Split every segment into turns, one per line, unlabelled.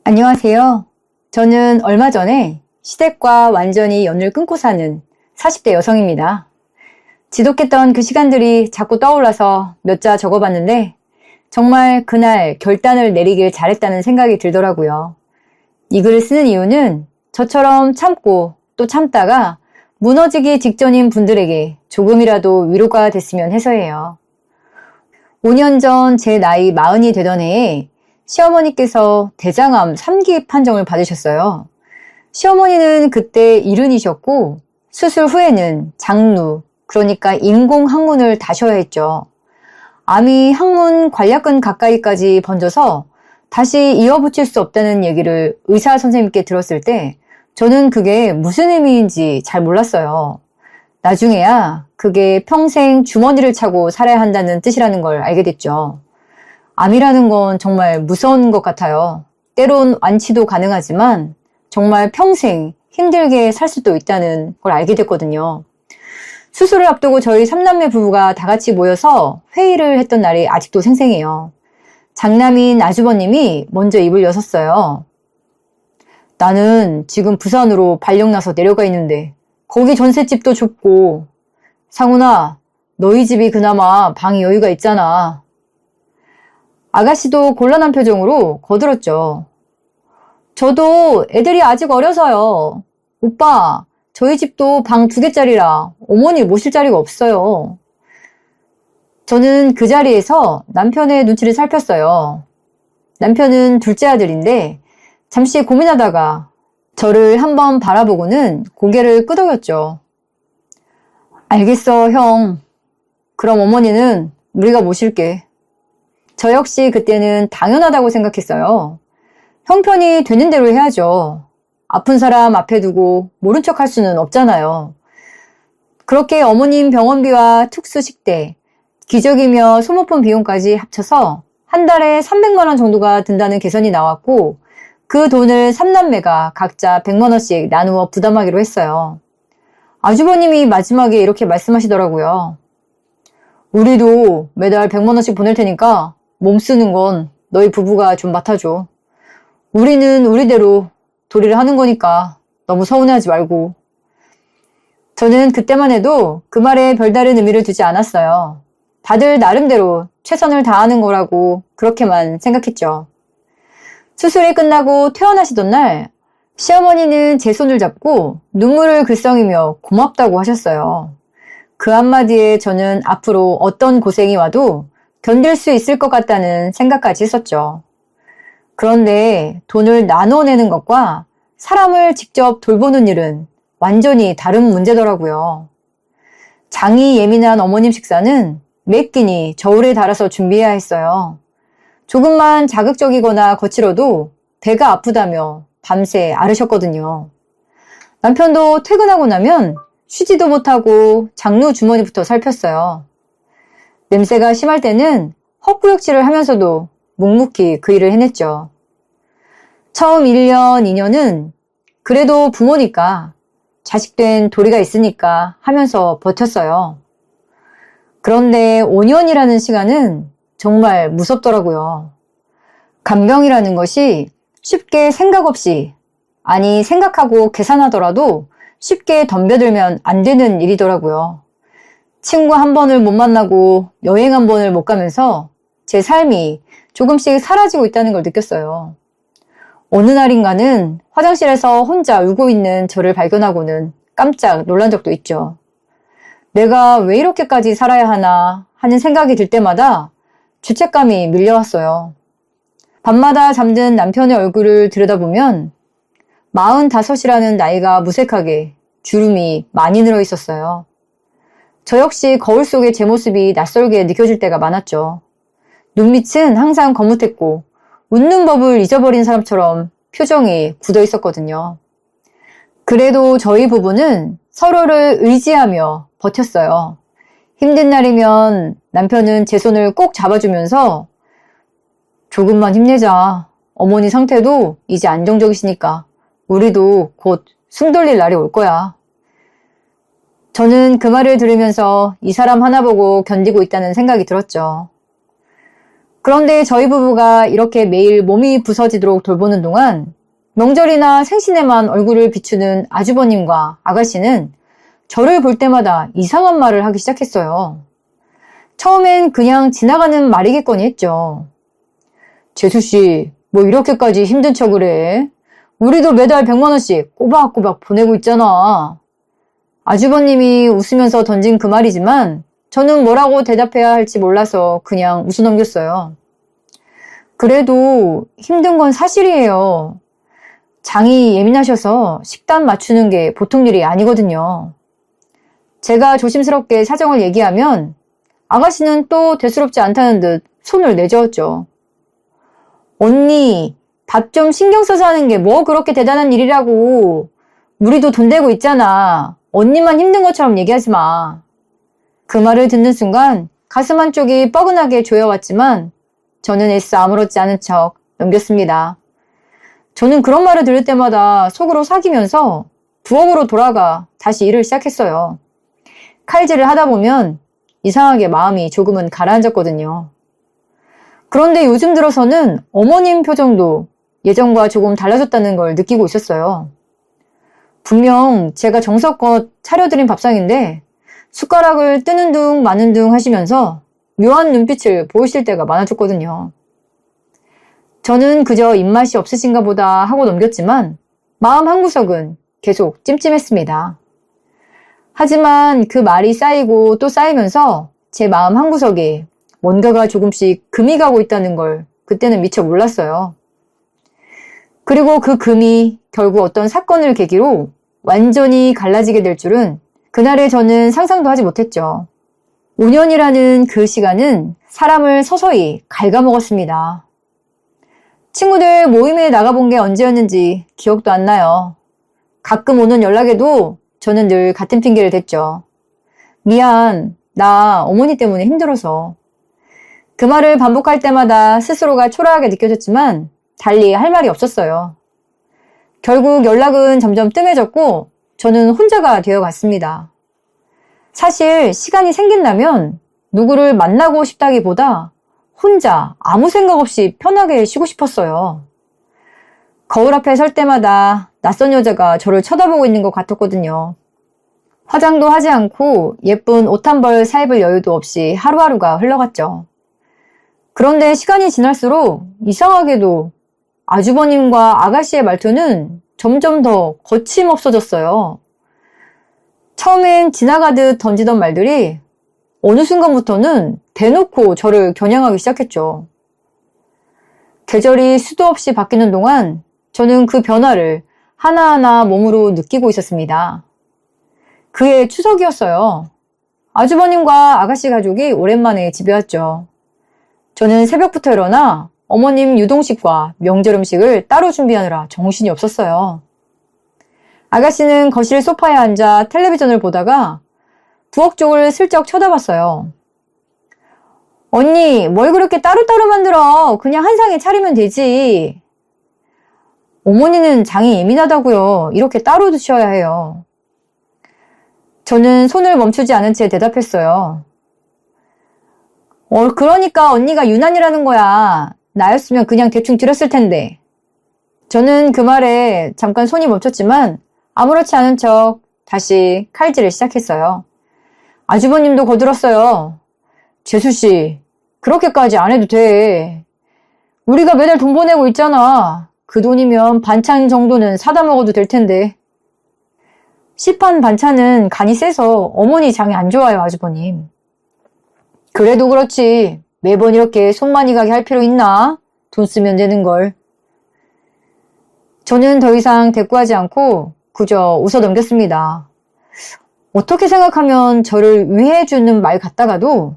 안녕하세요. 저는 얼마 전에 시댁과 완전히 연을 끊고 사는 40대 여성입니다. 지독했던 그 시간들이 자꾸 떠올라서 몇 자 적어봤는데 정말 그날 결단을 내리길 잘했다는 생각이 들더라고요. 이 글을 쓰는 이유는 저처럼 참고 또 참다가 무너지기 직전인 분들에게 조금이라도 위로가 됐으면 해서예요. 5년 전 제 나이 40이 되던 해에 시어머니께서 대장암 3기 판정을 받으셨어요. 시어머니는 그때 일흔이셨고 수술 후에는 장루, 그러니까 인공 항문을 다셔야 했죠. 암이 항문 관략근 가까이까지 번져서 다시 이어붙일 수 없다는 얘기를 의사 선생님께 들었을 때 저는 그게 무슨 의미인지 잘 몰랐어요. 나중에야 그게 평생 주머니를 차고 살아야 한다는 뜻이라는 걸 알게 됐죠. 암이라는 건 정말 무서운 것 같아요. 때론 완치도 가능하지만 정말 평생 힘들게 살 수도 있다는 걸 알게 됐거든요. 수술을 앞두고 저희 3남매 부부가 다 같이 모여서 회의를 했던 날이 아직도 생생해요. 장남인 아주버님이 먼저 입을 여섰어요. 나는 지금 부산으로 발령나서 내려가 있는데 거기 전셋집도 좁고 상훈아, 너희 집이 그나마 방이 여유가 있잖아. 아가씨도 곤란한 표정으로 거들었죠. 저도 애들이 아직 어려서요. 오빠, 저희 집도 방 2개짜리라 어머니 모실 자리가 없어요. 저는 그 자리에서 남편의 눈치를 살폈어요. 남편은 둘째 아들인데 잠시 고민하다가 저를 한번 바라보고는 고개를 끄덕였죠. 알겠어, 형. 그럼 어머니는 우리가 모실게. 저 역시 그때는 당연하다고 생각했어요. 형편이 되는 대로 해야죠. 아픈 사람 앞에 두고 모른 척 할 수는 없잖아요. 그렇게 어머님 병원비와 특수식대, 기저귀며 소모품 비용까지 합쳐서 한 달에 300만 원 정도가 든다는 계산이 나왔고 그 돈을 3남매가 각자 100만 원씩 나누어 부담하기로 했어요. 아주버님이 마지막에 이렇게 말씀하시더라고요. 우리도 매달 100만 원씩 보낼 테니까 몸 쓰는 건 너희 부부가 좀 맡아줘. 우리는 우리대로 도리를 하는 거니까 너무 서운해하지 말고. 저는 그때만 해도 그 말에 별다른 의미를 두지 않았어요. 다들 나름대로 최선을 다하는 거라고 그렇게만 생각했죠. 수술이 끝나고 퇴원하시던 날 시어머니는 제 손을 잡고 눈물을 글썽이며 고맙다고 하셨어요. 그 한마디에 저는 앞으로 어떤 고생이 와도 견딜 수 있을 것 같다는 생각까지 했었죠. 그런데 돈을 나눠내는 것과 사람을 직접 돌보는 일은 완전히 다른 문제더라고요. 장이 예민한 어머님 식사는 몇 끼니 저울에 달아서 준비해야 했어요. 조금만 자극적이거나 거칠어도 배가 아프다며 밤새 앓으셨거든요. 남편도 퇴근하고 나면 쉬지도 못하고 장루 주머니부터 살폈어요. 냄새가 심할 때는 헛구역질을 하면서도 묵묵히 그 일을 해냈죠. 처음 1년, 2년은 그래도 부모니까 자식된 도리가 있으니까 하면서 버텼어요. 그런데 5년이라는 시간은 정말 무섭더라고요. 간병이라는 것이 쉽게 생각 없이, 아니 생각하고 계산하더라도 쉽게 덤벼들면 안 되는 일이더라고요. 친구 한 번을 못 만나고 여행 한 번을 못 가면서 제 삶이 조금씩 사라지고 있다는 걸 느꼈어요. 어느 날인가는 화장실에서 혼자 울고 있는 저를 발견하고는 깜짝 놀란 적도 있죠. 내가 왜 이렇게까지 살아야 하나 하는 생각이 들 때마다 죄책감이 밀려왔어요. 밤마다 잠든 남편의 얼굴을 들여다보면 45이라는 나이가 무색하게 주름이 많이 늘어 있었어요. 저 역시 거울 속에 제 모습이 낯설게 느껴질 때가 많았죠. 눈밑은 항상 거뭇했고 웃는 법을 잊어버린 사람처럼 표정이 굳어 있었거든요. 그래도 저희 부부는 서로를 의지하며 버텼어요. 힘든 날이면 남편은 제 손을 꼭 잡아주면서 조금만 힘내자. 어머니 상태도 이제 안정적이시니까 우리도 곧 숨 돌릴 날이 올 거야. 저는 그 말을 들으면서 이 사람 하나 보고 견디고 있다는 생각이 들었죠. 그런데 저희 부부가 이렇게 매일 몸이 부서지도록 돌보는 동안 명절이나 생신에만 얼굴을 비추는 아주버님과 아가씨는 저를 볼 때마다 이상한 말을 하기 시작했어요. 처음엔 그냥 지나가는 말이겠거니 했죠. 재수씨, 뭐 이렇게까지 힘든 척을 해? 우리도 매달 100만 원씩 꼬박꼬박 보내고 있잖아. 아주버님이 웃으면서 던진 그 말이지만 저는 뭐라고 대답해야 할지 몰라서 그냥 웃어 넘겼어요. 그래도 힘든 건 사실이에요. 장이 예민하셔서 식단 맞추는 게 보통 일이 아니거든요. 제가 조심스럽게 사정을 얘기하면 아가씨는 또 대수롭지 않다는 듯 손을 내저었죠. 언니, 밥 좀 신경 써서 하는 게 뭐 그렇게 대단한 일이라고. 우리도 돈 대고 있잖아. 언니만 힘든 것처럼 얘기하지 마. 그 말을 듣는 순간 가슴 한쪽이 뻐근하게 조여왔지만 저는 애써 아무렇지 않은 척 넘겼습니다. 저는 그런 말을 들을 때마다 속으로 사기면서 부엌으로 돌아가 다시 일을 시작했어요. 칼질을 하다 보면 이상하게 마음이 조금은 가라앉았거든요. 그런데 요즘 들어서는 어머님 표정도 예전과 조금 달라졌다는 걸 느끼고 있었어요. 분명 제가 정성껏 차려드린 밥상인데 숟가락을 뜨는 둥 마는 둥 하시면서 묘한 눈빛을 보이실 때가 많아졌거든요. 저는 그저 입맛이 없으신가 보다 하고 넘겼지만 마음 한구석은 계속 찜찜했습니다. 하지만 그 말이 쌓이고 또 쌓이면서 제 마음 한구석에 뭔가가 조금씩 금이 가고 있다는 걸 그때는 미처 몰랐어요. 그리고 그 금이 결국 어떤 사건을 계기로 완전히 갈라지게 될 줄은 그날에 저는 상상도 하지 못했죠. 5년이라는 그 시간은 사람을 서서히 갉아먹었습니다. 친구들 모임에 나가본 게 언제였는지 기억도 안 나요. 가끔 오는 연락에도 저는 늘 같은 핑계를 댔죠. 미안, 나 어머니 때문에 힘들어서. 그 말을 반복할 때마다 스스로가 초라하게 느껴졌지만 달리 할 말이 없었어요. 결국 연락은 점점 뜸해졌고 저는 혼자가 되어갔습니다. 사실 시간이 생긴다면 누구를 만나고 싶다기보다 혼자 아무 생각 없이 편하게 쉬고 싶었어요. 거울 앞에 설 때마다 낯선 여자가 저를 쳐다보고 있는 것 같았거든요. 화장도 하지 않고 예쁜 옷 한 벌 사입을 여유도 없이 하루하루가 흘러갔죠. 그런데 시간이 지날수록 이상하게도 아주버님과 아가씨의 말투는 점점 더 거침없어졌어요. 처음엔 지나가듯 던지던 말들이 어느 순간부터는 대놓고 저를 겨냥하기 시작했죠. 계절이 수도 없이 바뀌는 동안 저는 그 변화를 하나하나 몸으로 느끼고 있었습니다. 그해 추석이었어요. 아주버님과 아가씨 가족이 오랜만에 집에 왔죠. 저는 새벽부터 일어나 어머님 유동식과 명절 음식을 따로 준비하느라 정신이 없었어요. 아가씨는 거실 소파에 앉아 텔레비전을 보다가 부엌 쪽을 슬쩍 쳐다봤어요. 언니, 뭘 그렇게 따로따로 만들어? 그냥 한 상에 차리면 되지. 어머니는 장이 예민하다고요. 이렇게 따로 드셔야 해요. 저는 손을 멈추지 않은 채 대답했어요. 그러니까 언니가 유난이라는 거야. 나였으면 그냥 대충 드렸을 텐데. 저는 그 말에 잠깐 손이 멈췄지만 아무렇지 않은 척 다시 칼질을 시작했어요. 아주버님도 거들었어요. 재수씨, 그렇게까지 안 해도 돼. 우리가 매달 돈 보내고 있잖아. 그 돈이면 반찬 정도는 사다 먹어도 될 텐데. 시판 반찬은 간이 세서 어머니 장이 안 좋아요, 아주버님. 그래도 그렇지. 매번 이렇게 손 많이 가게 할 필요 있나? 돈 쓰면 되는 걸. 저는 더 이상 대꾸하지 않고 그저 웃어 넘겼습니다. 어떻게 생각하면 저를 위해주는 말 같다가도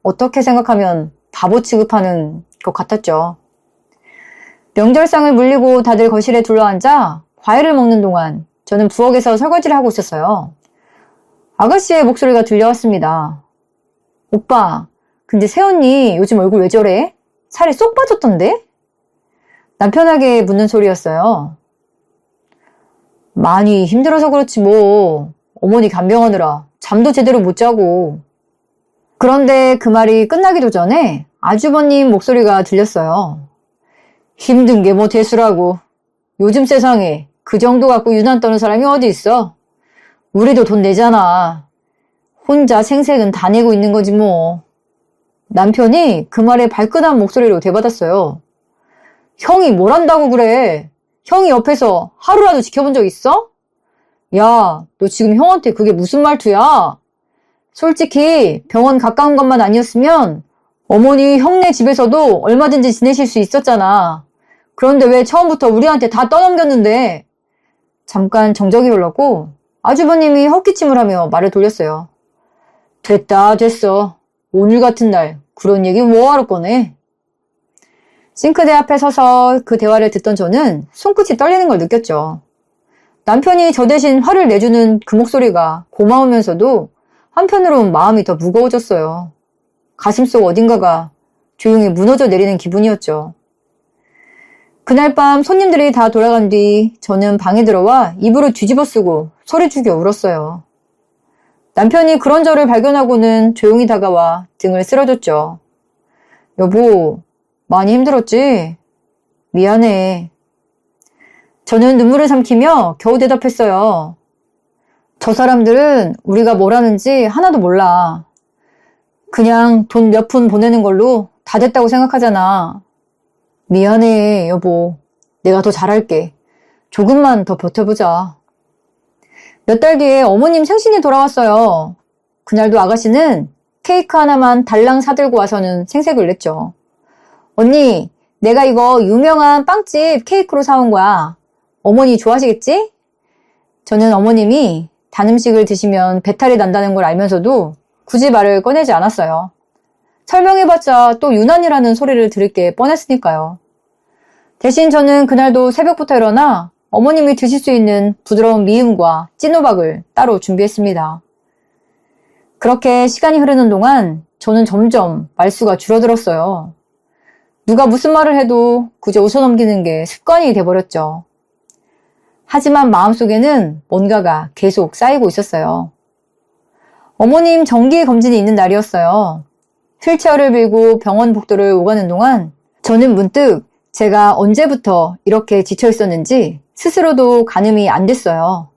어떻게 생각하면 바보 취급하는 것 같았죠. 명절상을 물리고 다들 거실에 둘러앉아 과일을 먹는 동안 저는 부엌에서 설거지를 하고 있었어요. 아가씨의 목소리가 들려왔습니다. 오빠, 근데 새언니 요즘 얼굴 왜 저래? 살이 쏙 빠졌던데? 남편에게 묻는 소리였어요. 많이 힘들어서 그렇지 뭐. 어머니 간병하느라 잠도 제대로 못 자고. 그런데 그 말이 끝나기도 전에 아주버님 목소리가 들렸어요. 힘든 게 뭐 대수라고. 요즘 세상에 그 정도 갖고 유난 떠는 사람이 어디 있어? 우리도 돈 내잖아. 혼자 생색은 다 내고 있는 거지 뭐. 남편이 그 말에 발끈한 목소리로 대받았어요. 형이 뭘 한다고 그래? 형이 옆에서 하루라도 지켜본 적 있어? 야, 너 지금 형한테 그게 무슨 말투야? 솔직히 병원 가까운 것만 아니었으면 어머니 형네 집에서도 얼마든지 지내실 수 있었잖아. 그런데 왜 처음부터 우리한테 다 떠넘겼는데? 잠깐 정적이 흘렀고 아주버님이 헛기침을 하며 말을 돌렸어요. 됐다, 됐어. 오늘 같은 날 그런 얘기 뭐하러 꺼내? 싱크대 앞에 서서 그 대화를 듣던 저는 손끝이 떨리는 걸 느꼈죠. 남편이 저 대신 화를 내주는 그 목소리가 고마우면서도 한편으론 마음이 더 무거워졌어요. 가슴속 어딘가가 조용히 무너져 내리는 기분이었죠. 그날 밤 손님들이 다 돌아간 뒤 저는 방에 들어와 이불을 뒤집어 쓰고 소리 죽여 울었어요. 남편이 그런 저를 발견하고는 조용히 다가와 등을 쓸어줬죠. 여보, 많이 힘들었지? 미안해. 저는 눈물을 삼키며 겨우 대답했어요. 저 사람들은 우리가 뭘 하는지 하나도 몰라. 그냥 돈 몇 푼 보내는 걸로 다 됐다고 생각하잖아. 미안해, 여보. 내가 더 잘할게. 조금만 더 버텨보자. 몇 달 뒤에 어머님 생신이 돌아왔어요. 그날도 아가씨는 케이크 하나만 달랑 사들고 와서는 생색을 냈죠. 언니, 내가 이거 유명한 빵집 케이크로 사온 거야. 어머니 좋아하시겠지? 저는 어머님이 단 음식을 드시면 배탈이 난다는 걸 알면서도 굳이 말을 꺼내지 않았어요. 설명해봤자 또 유난이라는 소리를 들을 게 뻔했으니까요. 대신 저는 그날도 새벽부터 일어나 어머님이 드실 수 있는 부드러운 미음과 찐호박을 따로 준비했습니다. 그렇게 시간이 흐르는 동안 저는 점점 말수가 줄어들었어요. 누가 무슨 말을 해도 그저 웃어넘기는 게 습관이 돼버렸죠. 하지만 마음속에는 뭔가가 계속 쌓이고 있었어요. 어머님 정기검진이 있는 날이었어요. 휠체어를 빌고 병원 복도를 오가는 동안 저는 문득 제가 언제부터 이렇게 지쳐 있었는지 스스로도 가늠이 안 됐어요.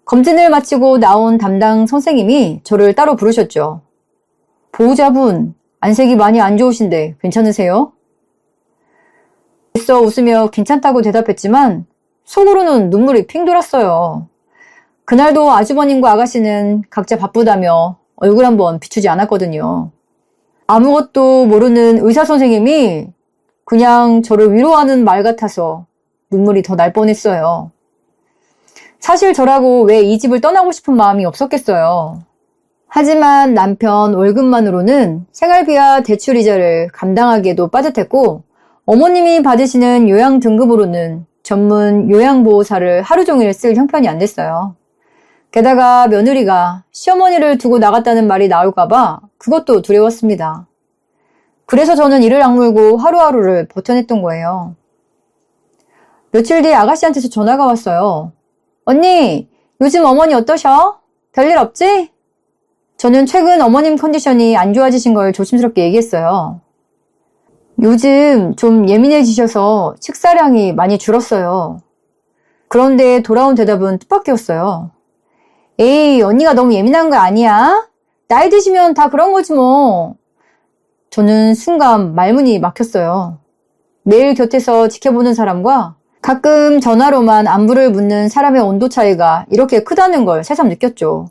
검진을 마치고 나온 담당 선생님이 저를 따로 부르셨죠. 보호자분, 안색이 많이 안 좋으신데 괜찮으세요? 애써 웃으며 괜찮다고 대답했지만 속으로는 눈물이 핑 돌았어요. 그날도 아주버님과 아가씨는 각자 바쁘다며 얼굴 한번 비추지 않았거든요. 아무것도 모르는 의사 선생님이 그냥 저를 위로하는 말 같아서 눈물이 더 날 뻔했어요. 사실 저라고 왜 이 집을 떠나고 싶은 마음이 없었겠어요. 하지만 남편 월급만으로는 생활비와 대출이자를 감당하기에도 빠듯했고 어머님이 받으시는 요양 등급으로는 전문 요양보호사를 하루 종일 쓸 형편이 안 됐어요. 게다가 며느리가 시어머니를 두고 나갔다는 말이 나올까봐 그것도 두려웠습니다. 그래서 저는 이를 악물고 하루하루를 버텨냈던 거예요. 며칠 뒤에 아가씨한테서 전화가 왔어요. 언니, 요즘 어머니 어떠셔? 별일 없지? 저는 최근 어머님 컨디션이 안 좋아지신 걸 조심스럽게 얘기했어요. 요즘 좀 예민해지셔서 식사량이 많이 줄었어요. 그런데 돌아온 대답은 뜻밖이었어요. 에이, 언니가 너무 예민한 거 아니야? 나이 드시면 다 그런 거지 뭐. 저는 순간 말문이 막혔어요. 매일 곁에서 지켜보는 사람과 가끔 전화로만 안부를 묻는 사람의 온도 차이가 이렇게 크다는 걸 새삼 느꼈죠.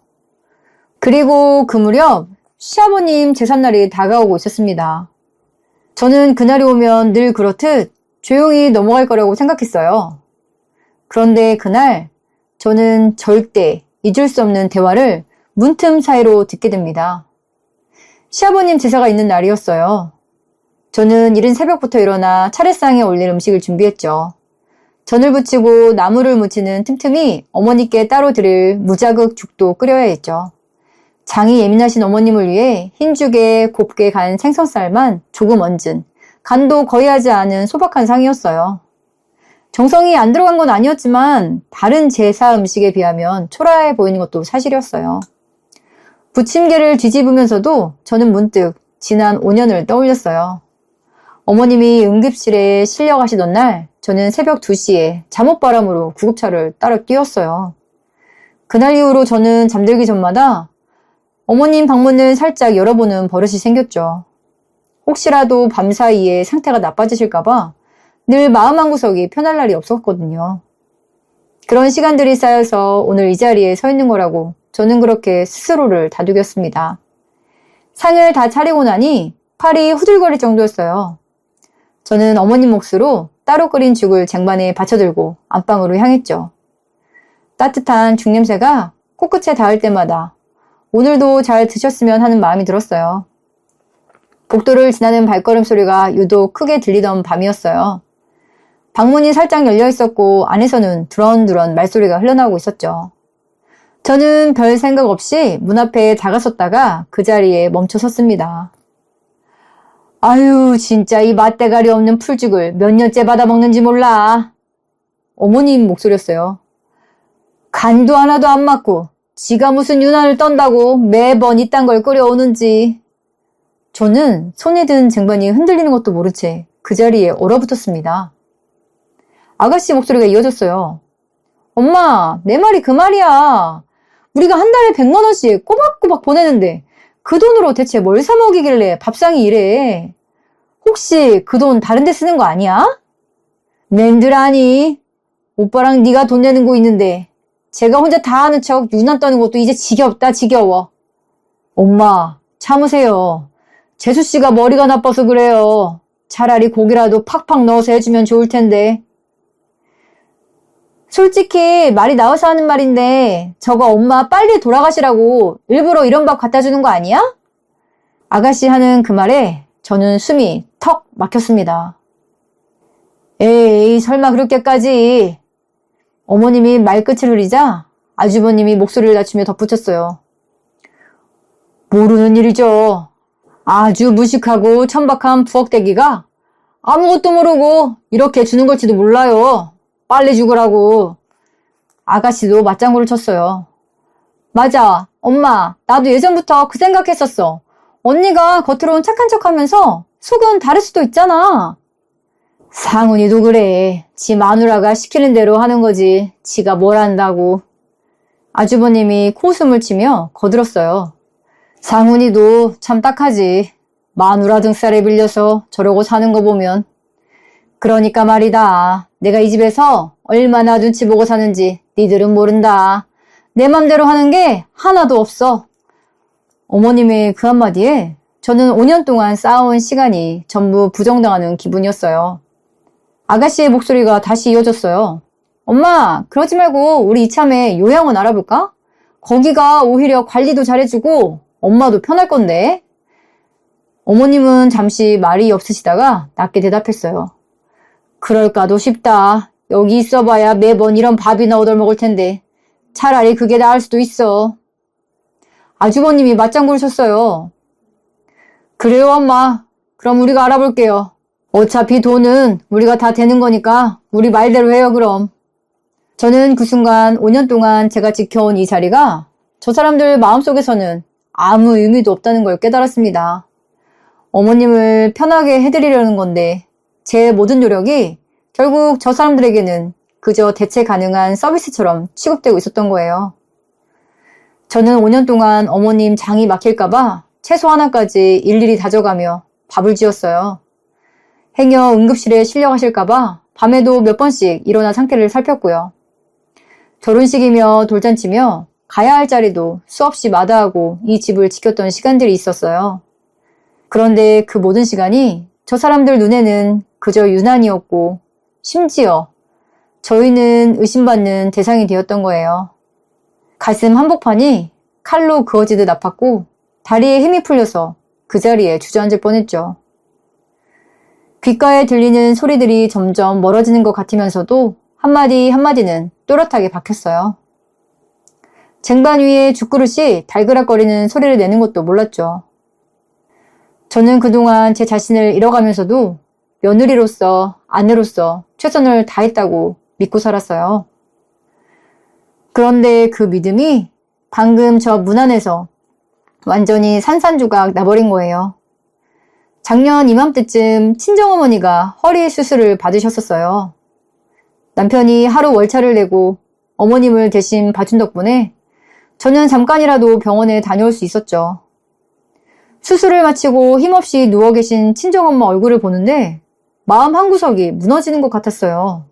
그리고 그 무렵 시아버님 제삿날이 다가오고 있었습니다. 저는 그날이 오면 늘 그렇듯 조용히 넘어갈 거라고 생각했어요. 그런데 그날 저는 절대 잊을 수 없는 대화를 문틈 사이로 듣게 됩니다. 시아버님 제사가 있는 날이었어요. 저는 이른 새벽부터 일어나 차례상에 올릴 음식을 준비했죠. 전을 부치고 나물을 무치는 틈틈이 어머니께 따로 드릴 무자극 죽도 끓여야 했죠. 장이 예민하신 어머님을 위해 흰죽에 곱게 간 생선살만 조금 얹은 간도 거의 하지 않은 소박한 상이었어요. 정성이 안 들어간 건 아니었지만 다른 제사 음식에 비하면 초라해 보이는 것도 사실이었어요. 부침개를 뒤집으면서도 저는 문득 지난 5년을 떠올렸어요. 어머님이 응급실에 실려가시던 날 저는 새벽 2시에 잠옷바람으로 구급차를 따라 뛰었어요. 그날 이후로 저는 잠들기 전마다 어머님 방문을 살짝 열어보는 버릇이 생겼죠. 혹시라도 밤사이에 상태가 나빠지실까봐 늘 마음 한구석이 편할 날이 없었거든요. 그런 시간들이 쌓여서 오늘 이 자리에 서 있는 거라고 저는 그렇게 스스로를 다독였습니다. 상을 다 차리고 나니 팔이 후들거릴 정도였어요. 저는 어머님 몫으로 따로 끓인 죽을 쟁반에 받쳐들고 안방으로 향했죠. 따뜻한 죽 냄새가 코끝에 닿을 때마다 오늘도 잘 드셨으면 하는 마음이 들었어요. 복도를 지나는 발걸음 소리가 유독 크게 들리던 밤이었어요. 방문이 살짝 열려 있었고 안에서는 두런두런 말소리가 흘러나오고 있었죠. 저는 별 생각 없이 문 앞에 다가섰다가 그 자리에 멈춰 섰습니다. 아유, 진짜 이 맛대가리 없는 풀죽을 몇 년째 받아먹는지 몰라. 어머님 목소리였어요. 간도 하나도 안 맞고 지가 무슨 유난을 떤다고 매번 이딴 걸 끓여오는지. 저는 손에 든 쟁반이 흔들리는 것도 모른 채 그 자리에 얼어붙었습니다. 아가씨 목소리가 이어졌어요. 엄마, 내 말이 그 말이야. 우리가 한 달에 100만 원씩 꼬박꼬박 보내는데 그 돈으로 대체 뭘 사 먹이길래 밥상이 이래. 혹시 그 돈 다른 데 쓰는 거 아니야? 낸들 아니. 오빠랑 네가 돈 내는 거 있는데 제가 혼자 다 아는 척 유난 떠는 것도 이제 지겹다 지겨워. 엄마, 참으세요. 재수씨가 머리가 나빠서 그래요. 차라리 고기라도 팍팍 넣어서 해주면 좋을 텐데. 솔직히 말이 나와서 하는 말인데 저거 엄마 빨리 돌아가시라고 일부러 이런 밥 갖다 주는 거 아니야? 아가씨 하는 그 말에 저는 숨이 턱 막혔습니다. 에이, 설마 그렇게까지. 어머님이 말끝을 흐리자 아주버님이 목소리를 낮추며 덧붙였어요. 모르는 일이죠. 아주 무식하고 천박한 부엌대기가 아무것도 모르고 이렇게 주는 걸지도 몰라요. 빨리 죽으라고. 아가씨도 맞장구를 쳤어요. 맞아, 엄마. 나도 예전부터 그 생각했었어. 언니가 겉으로는 착한 척하면서 속은 다를 수도 있잖아. 상훈이도 그래. 지 마누라가 시키는 대로 하는 거지. 지가 뭘 안다고. 아주버님이 코웃음을 치며 거들었어요. 상훈이도 참 딱하지. 마누라 등살에 빌려서 저러고 사는 거 보면. 그러니까 말이다. 내가 이 집에서 얼마나 눈치 보고 사는지 니들은 모른다. 내 맘대로 하는 게 하나도 없어. 어머님의 그 한마디에 저는 5년 동안 쌓아온 시간이 전부 부정당하는 기분이었어요. 아가씨의 목소리가 다시 이어졌어요. 엄마, 그러지 말고 우리 이참에 요양원 알아볼까? 거기가 오히려 관리도 잘해주고 엄마도 편할 건데. 어머님은 잠시 말이 없으시다가 낮게 대답했어요. 그럴까도 싶다. 여기 있어봐야 매번 이런 밥이나 얻어먹을 텐데 차라리 그게 나을 수도 있어. 아주버님이 맞장구를 쳤어요. 그래요, 엄마. 그럼 우리가 알아볼게요. 어차피 돈은 우리가 다 되는 거니까 우리 말대로 해요, 그럼. 저는 그 순간 5년 동안 제가 지켜온 이 자리가 저 사람들 마음속에서는 아무 의미도 없다는 걸 깨달았습니다. 어머님을 편하게 해드리려는 건데 제 모든 노력이 결국 저 사람들에게는 그저 대체 가능한 서비스처럼 취급되고 있었던 거예요. 저는 5년 동안 어머님 장이 막힐까봐 채소 하나까지 일일이 다져가며 밥을 지었어요. 행여 응급실에 실려가실까봐 밤에도 몇 번씩 일어나 상태를 살폈고요. 결혼식이며 돌잔치며 가야 할 자리도 수없이 마다하고 이 집을 지켰던 시간들이 있었어요. 그런데 그 모든 시간이 저 사람들 눈에는 그저 유난이었고 심지어 저희는 의심받는 대상이 되었던 거예요. 가슴 한복판이 칼로 그어지듯 아팠고 다리에 힘이 풀려서 그 자리에 주저앉을 뻔했죠. 귓가에 들리는 소리들이 점점 멀어지는 것 같으면서도 한마디 한마디는 또렷하게 박혔어요. 쟁반 위에 죽그릇이 달그락거리는 소리를 내는 것도 몰랐죠. 저는 그동안 제 자신을 잃어가면서도 며느리로서, 아내로서 최선을 다했다고 믿고 살았어요. 그런데 그 믿음이 방금 저 문 안에서 완전히 산산조각 나버린 거예요. 작년 이맘때쯤 친정어머니가 허리 수술을 받으셨었어요. 남편이 하루 월차를 내고 어머님을 대신 봐준 덕분에 저는 잠깐이라도 병원에 다녀올 수 있었죠. 수술을 마치고 힘없이 누워 계신 친정엄마 얼굴을 보는데 마음 한구석이 무너지는 것 같았어요.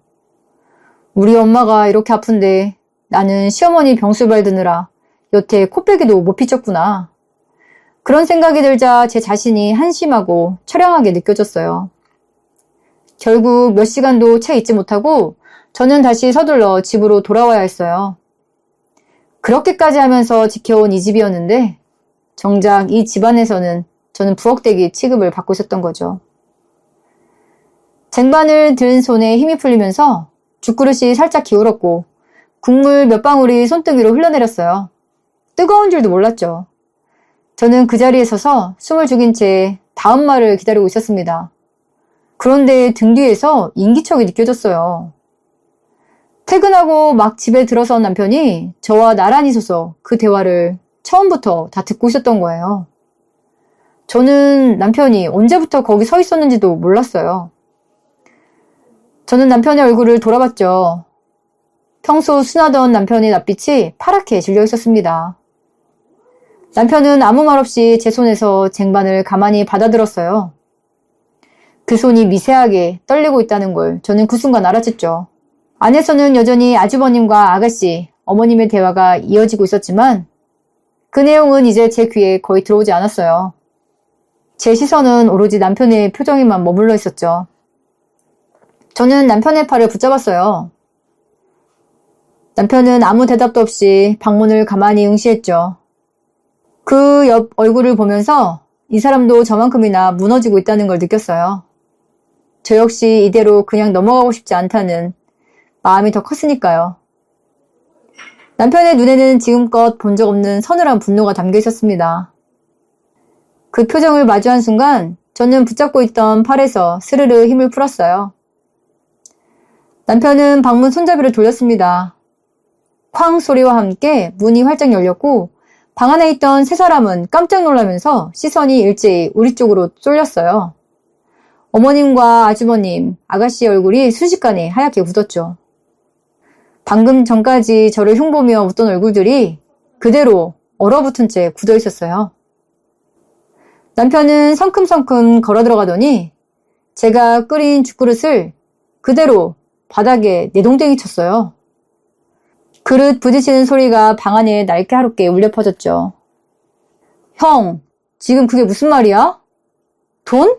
우리 엄마가 이렇게 아픈데 나는 시어머니 병수발 드느라 여태 코빼기도 못 비쳤구나. 그런 생각이 들자 제 자신이 한심하고 처량하게 느껴졌어요. 결국 몇 시간도 채 있지 못하고 저는 다시 서둘러 집으로 돌아와야 했어요. 그렇게까지 하면서 지켜온 이 집이었는데 정작 이 집안에서는 저는 부엌대기 취급을 받고 있었던 거죠. 쟁반을 든 손에 힘이 풀리면서 죽그릇이 살짝 기울었고 국물 몇 방울이 손등 위로 흘러내렸어요. 뜨거운 줄도 몰랐죠. 저는 그 자리에 서서 숨을 죽인 채 다음 말을 기다리고 있었습니다. 그런데 등 뒤에서 인기척이 느껴졌어요. 퇴근하고 막 집에 들어선 남편이 저와 나란히 서서 그 대화를 처음부터 다 듣고 있었던 거예요. 저는 남편이 언제부터 거기 서 있었는지도 몰랐어요. 저는 남편의 얼굴을 돌아봤죠. 평소 순하던 남편의 낯빛이 파랗게 질려 있었습니다. 남편은 아무 말 없이 제 손에서 쟁반을 가만히 받아들었어요. 그 손이 미세하게 떨리고 있다는 걸 저는 그 순간 알아챘죠. 안에서는 여전히 아주버님과 아가씨, 어머님의 대화가 이어지고 있었지만 그 내용은 이제 제 귀에 거의 들어오지 않았어요. 제 시선은 오로지 남편의 표정에만 머물러 있었죠. 저는 남편의 팔을 붙잡았어요. 남편은 아무 대답도 없이 방문을 가만히 응시했죠. 그 옆 얼굴을 보면서 이 사람도 저만큼이나 무너지고 있다는 걸 느꼈어요. 저 역시 이대로 그냥 넘어가고 싶지 않다는 마음이 더 컸으니까요. 남편의 눈에는 지금껏 본 적 없는 서늘한 분노가 담겨 있었습니다. 그 표정을 마주한 순간 저는 붙잡고 있던 팔에서 스르르 힘을 풀었어요. 남편은 방문 손잡이를 돌렸습니다. 쾅 소리와 함께 문이 활짝 열렸고 방 안에 있던 세 사람은 깜짝 놀라면서 시선이 일제히 우리 쪽으로 쏠렸어요. 어머님과 아주버님, 아가씨의 얼굴이 순식간에 하얗게 굳었죠. 방금 전까지 저를 흉보며 웃던 얼굴들이 그대로 얼어붙은 채 굳어 있었어요. 남편은 성큼성큼 걸어 들어가더니 제가 끓인 죽그릇을 그대로 바닥에 내동댕이 쳤어요. 그릇 부딪히는 소리가 방 안에 날카롭게 울려 퍼졌죠. 형, 지금 그게 무슨 말이야? 돈?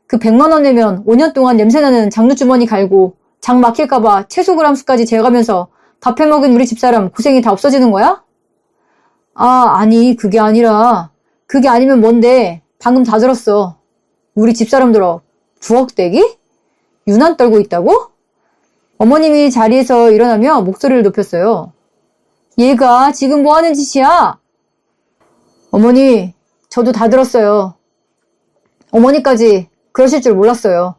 그 100만 원 내면 5년 동안 냄새나는 장르주머니 갈고 장 막힐까봐 채소 그람수까지 재가면서 밥 해먹은 우리 집사람 고생이 다 없어지는 거야? 아니 그게 아니라 그게 아니면 뭔데? 방금 다 들었어. 우리 집사람들어 부엌대기? 유난 떨고 있다고? 어머님이 자리에서 일어나며 목소리를 높였어요. 얘가 지금 뭐 하는 짓이야? 어머니, 저도 다 들었어요. 어머니까지 그러실 줄 몰랐어요.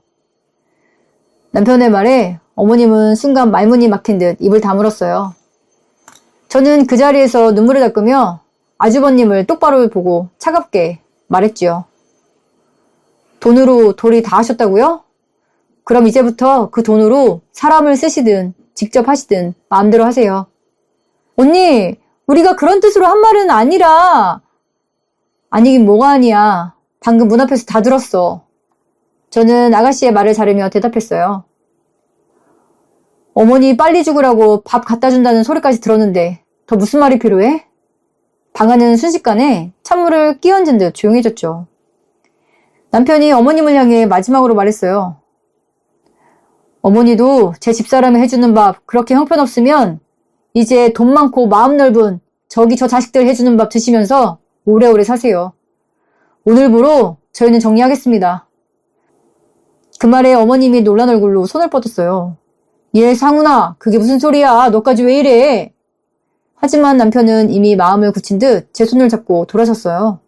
남편의 말에 어머님은 순간 말문이 막힌 듯 입을 다물었어요. 저는 그 자리에서 눈물을 닦으며 아주버님을 똑바로 보고 차갑게 말했지요. 돈으로 도리 다 하셨다고요? 그럼 이제부터 그 돈으로 사람을 쓰시든 직접 하시든 마음대로 하세요. 언니, 우리가 그런 뜻으로 한 말은 아니라. 아니긴 뭐가 아니야. 방금 문 앞에서 다 들었어. 저는 아가씨의 말을 자르며 대답했어요. 어머니 빨리 죽으라고 밥 갖다 준다는 소리까지 들었는데 더 무슨 말이 필요해? 방 안은 순식간에 찬물을 끼얹은 듯 조용해졌죠. 남편이 어머님을 향해 마지막으로 말했어요. 어머니도 제 집사람이 해주는 밥 그렇게 형편없으면 이제 돈 많고 마음 넓은 저기 저 자식들 해주는 밥 드시면서 오래오래 사세요. 오늘부로 저희는 정리하겠습니다. 그 말에 어머님이 놀란 얼굴로 손을 뻗었어요. 얘 상훈아, 그게 무슨 소리야? 너까지 왜 이래? 하지만 남편은 이미 마음을 굳힌 듯 제 손을 잡고 돌아섰어요.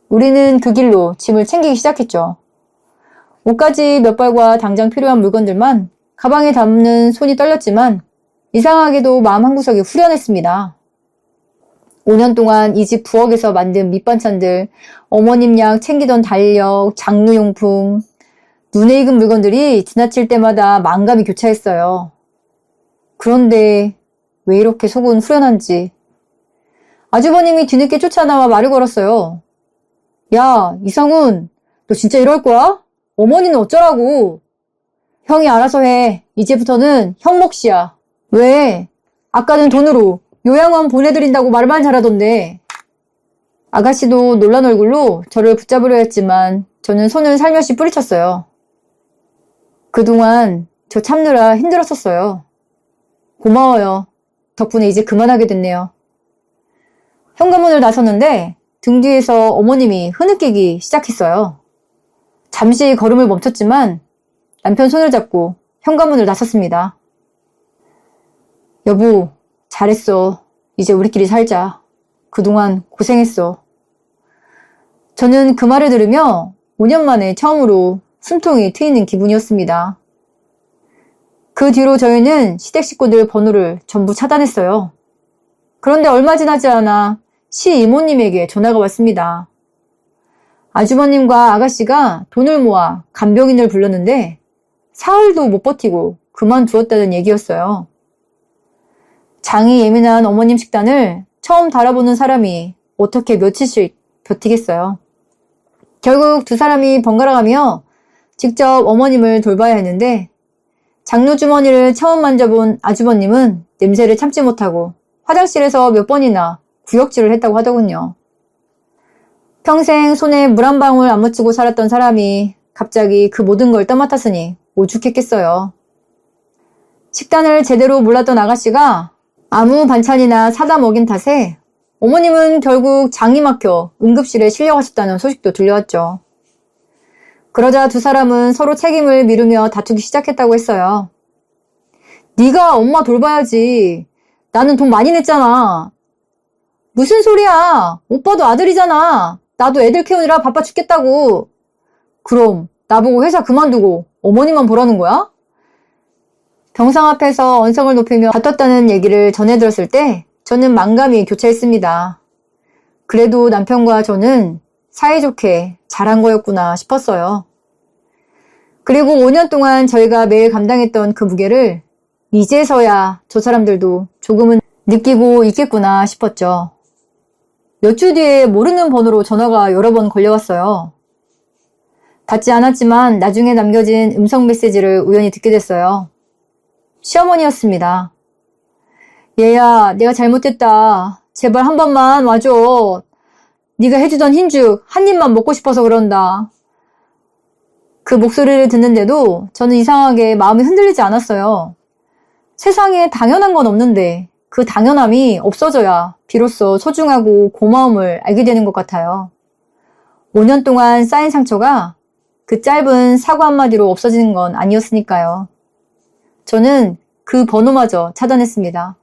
우리는 그 길로 짐을 챙기기 시작했죠. 옷가지 몇 벌과 당장 필요한 물건들만 가방에 담는 손이 떨렸지만 이상하게도 마음 한구석이 후련했습니다. 5년 동안 이 집 부엌에서 만든 밑반찬들, 어머님 약 챙기던 달력, 장르용품, 눈에 익은 물건들이 지나칠 때마다 만감이 교차했어요. 그런데 왜 이렇게 속은 후련한지. 아주버님이 뒤늦게 쫓아나와 말을 걸었어요. 야, 이상훈, 너 진짜 이럴 거야? 어머니는 어쩌라고? 형이 알아서 해. 이제부터는 형 몫이야. 왜? 아까는 돈으로 요양원 보내드린다고 말만 잘하던데. 아가씨도 놀란 얼굴로 저를 붙잡으려 했지만 저는 손을 살며시 뿌리쳤어요. 그동안 저 참느라 힘들었었어요. 고마워요. 덕분에 이제 그만하게 됐네요. 현관문을 나섰는데 등 뒤에서 어머님이 흐느끼기 시작했어요. 잠시 걸음을 멈췄지만 남편 손을 잡고 현관문을 나섰습니다. 여보, 잘했어. 이제 우리끼리 살자. 그동안 고생했어. 저는 그 말을 들으며 5년 만에 처음으로 숨통이 트이는 기분이었습니다. 그 뒤로 저희는 시댁 식구들 번호를 전부 차단했어요. 그런데 얼마 지나지 않아 시이모님에게 전화가 왔습니다. 아주버님과 아가씨가 돈을 모아 간병인을 불렀는데 사흘도 못 버티고 그만두었다는 얘기였어요. 장이 예민한 어머님 식단을 처음 달아보는 사람이 어떻게 며칠씩 버티겠어요. 결국 두 사람이 번갈아가며 직접 어머님을 돌봐야 했는데 장루주머니를 처음 만져본 아주버님은 냄새를 참지 못하고 화장실에서 몇 번이나 구역질을 했다고 하더군요. 평생 손에 물 한 방울 안 묻히고 살았던 사람이 갑자기 그 모든 걸 떠맡았으니 오죽했겠어요. 식단을 제대로 몰랐던 아가씨가 아무 반찬이나 사다 먹인 탓에 어머님은 결국 장이 막혀 응급실에 실려가셨다는 소식도 들려왔죠. 그러자 두 사람은 서로 책임을 미루며 다투기 시작했다고 했어요. 네가 엄마 돌봐야지. 나는 돈 많이 냈잖아. 무슨 소리야. 오빠도 아들이잖아. 나도 애들 키우느라 바빠 죽겠다고. 그럼 나보고 회사 그만두고 어머니만 보라는 거야? 병상 앞에서 언성을 높이며 다퉜다는 얘기를 전해 들었을 때 저는 만감이 교차했습니다. 그래도 남편과 저는 사이좋게 잘한 거였구나 싶었어요. 그리고 5년 동안 저희가 매일 감당했던 그 무게를 이제서야 저 사람들도 조금은 느끼고 있겠구나 싶었죠. 몇 주 뒤에 모르는 번호로 전화가 여러 번 걸려왔어요. 받지 않았지만 나중에 남겨진 음성 메시지를 우연히 듣게 됐어요. 시어머니였습니다. 얘야, 내가 잘못했다. 제발 한 번만 와줘. 네가 해주던 흰죽 한 입만 먹고 싶어서 그런다. 그 목소리를 듣는데도 저는 이상하게 마음이 흔들리지 않았어요. 세상에 당연한 건 없는데 그 당연함이 없어져야 비로소 소중하고 고마움을 알게 되는 것 같아요. 5년 동안 쌓인 상처가 그 짧은 사과 한마디로 없어지는 건 아니었으니까요. 저는 그 번호마저 차단했습니다.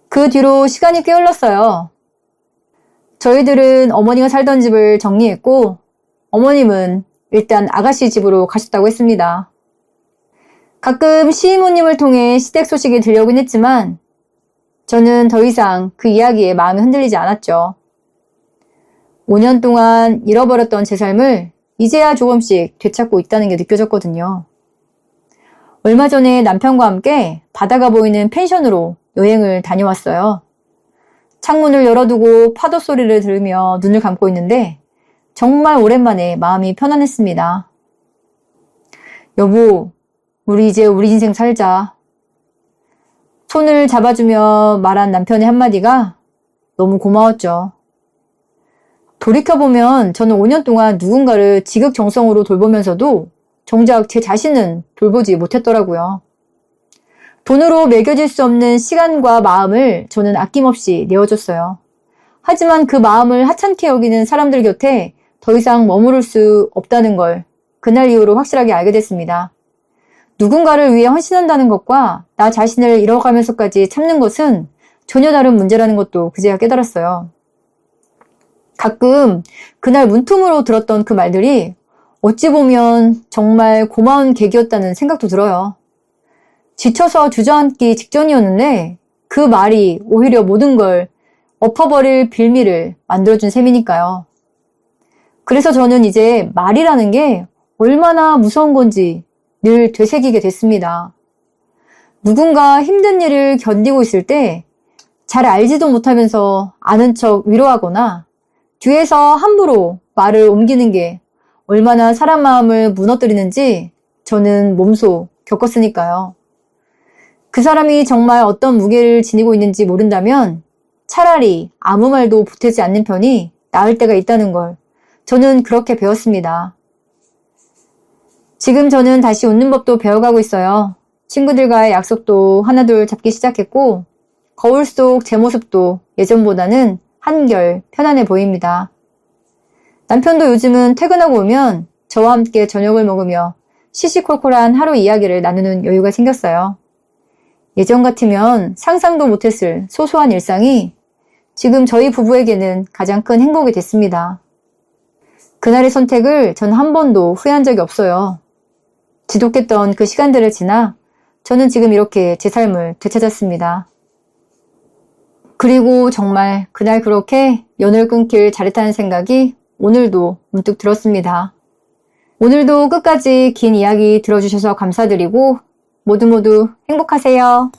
그 뒤로 시간이 꽤 흘렀어요. 저희들은 어머니가 살던 집을 정리했고 어머님은 일단 아가씨 집으로 가셨다고 했습니다. 가끔 시이모님을 통해 시댁 소식이 들려오긴 했지만 저는 더 이상 그 이야기에 마음이 흔들리지 않았죠. 5년 동안 잃어버렸던 제 삶을 이제야 조금씩 되찾고 있다는 게 느껴졌거든요. 얼마 전에 남편과 함께 바다가 보이는 펜션으로 여행을 다녀왔어요. 창문을 열어두고 파도 소리를 들으며 눈을 감고 있는데 정말 오랜만에 마음이 편안했습니다. 여보, 우리 이제 우리 인생 살자. 손을 잡아주며 말한 남편의 한마디가 너무 고마웠죠. 돌이켜보면 저는 5년 동안 누군가를 지극정성으로 돌보면서도 정작 제 자신은 돌보지 못했더라고요. 돈으로 매겨질 수 없는 시간과 마음을 저는 아낌없이 내어줬어요. 하지만 그 마음을 하찮게 여기는 사람들 곁에 더 이상 머무를 수 없다는 걸 그날 이후로 확실하게 알게 됐습니다. 누군가를 위해 헌신한다는 것과 나 자신을 잃어가면서까지 참는 것은 전혀 다른 문제라는 것도 그제야 깨달았어요. 가끔 그날 문틈으로 들었던 그 말들이 어찌 보면 정말 고마운 계기였다는 생각도 들어요. 지쳐서 주저앉기 직전이었는데 그 말이 오히려 모든 걸 엎어버릴 빌미를 만들어준 셈이니까요. 그래서 저는 이제 말이라는 게 얼마나 무서운 건지 늘 되새기게 됐습니다. 누군가 힘든 일을 견디고 있을 때 잘 알지도 못하면서 아는 척 위로하거나 뒤에서 함부로 말을 옮기는 게 얼마나 사람 마음을 무너뜨리는지 저는 몸소 겪었으니까요. 그 사람이 정말 어떤 무게를 지니고 있는지 모른다면 차라리 아무 말도 보태지 않는 편이 나을 때가 있다는 걸 저는 그렇게 배웠습니다. 지금 저는 다시 웃는 법도 배워가고 있어요. 친구들과의 약속도 하나둘 잡기 시작했고 거울 속 제 모습도 예전보다는 한결 편안해 보입니다. 남편도 요즘은 퇴근하고 오면 저와 함께 저녁을 먹으며 시시콜콜한 하루 이야기를 나누는 여유가 생겼어요. 예전 같으면 상상도 못했을 소소한 일상이 지금 저희 부부에게는 가장 큰 행복이 됐습니다. 그날의 선택을 전 한 번도 후회한 적이 없어요. 지독했던 그 시간들을 지나 저는 지금 이렇게 제 삶을 되찾았습니다. 그리고 정말 그날 그렇게 연을 끊길 잘했다는 생각이 오늘도 문득 들었습니다. 오늘도 끝까지 긴 이야기 들어주셔서 감사드리고 모두 행복하세요.